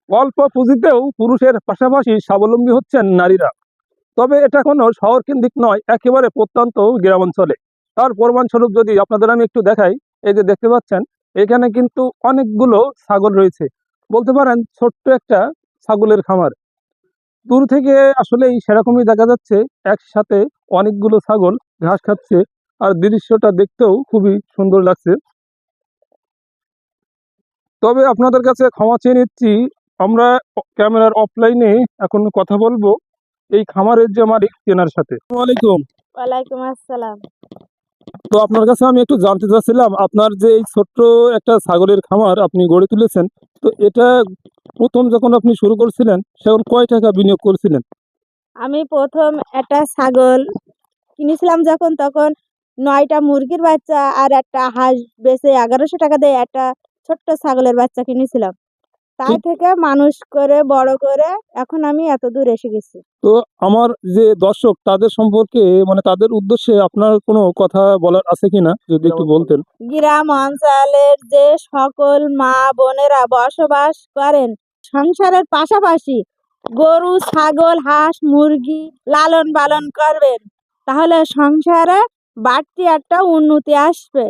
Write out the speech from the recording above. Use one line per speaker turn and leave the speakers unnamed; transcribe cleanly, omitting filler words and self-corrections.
অল্প পুঁজিতেও পুরুষের পাশাপাশি স্বাবলম্বী হচ্ছেন নারীরা। তবে এটা কোনো শহর কেন্দ্রিক নয়, একেবারে প্রত্যন্ত গ্রামাঞ্চলে। তার প্রমাণস্বরূপ যদি আপনাদের আমি একটু দেখাই, এই যে দেখতে পাচ্ছেন, এখানে কিন্তু অনেকগুলো ছাগল রয়েছে। বলতে পারেন ছোট্ট একটা ছাগলের খামার। দূর থেকে আসলেই সেরকমই দেখা যাচ্ছে, একসাথে অনেকগুলো ছাগল ঘাস খাচ্ছে। আর দৃশ্যটা দেখতেও খুবই সুন্দর লাগছে। তবে আপনাদের কাছে ক্ষমা চেয়ে নিচ্ছি, আমরা ক্যামেরার অফলাইনে এখন কথা বলবো এই খামারের যে মালিক তেনার সাথে। আসসালামু আলাইকুম।
ওয়ালাইকুম আসসালাম।
তো আপনার কাছে আমি একটু জানতে চাচ্ছিলাম, আপনার যে এই ছোট্ট একটা ছাগলের খামার আপনি গড়ে তুলেছেন, তো এটা প্রথম যখন আপনি শুরু করছিলেন সেখন কয় টাকা বিনিয়োগ করছিলেন?
আমি প্রথম একটা ছাগল কিনেছিলাম যখন, তখন 9টা মুরগির বাচ্চা আর একটা হাঁস বেচে 1100 টাকা দিয়ে একটা ছোট্ট ছাগলের বাচ্চা কিনেছিলাম। তাই
ঠিক।
থেকে মানুষ করে বড় করে এখন আমি এত দূর এসে গেছি।
তো আমার যে দর্শক তাদের সম্পর্কে, মানে তাদের উদ্দেশ্যে আপনার কোনো কথা বলার আছে কিনা যদি একটু বলতেন।
গ্রাম অঞ্চলের যে সকল মা বোনেরা বসবাস করেন, সংসারের পাশাপাশি গরু ছাগল হাঁস মুরগি লালন পালন করবেন, তাহলে সংসারে বাড়তি একটা উন্নতি আসবে।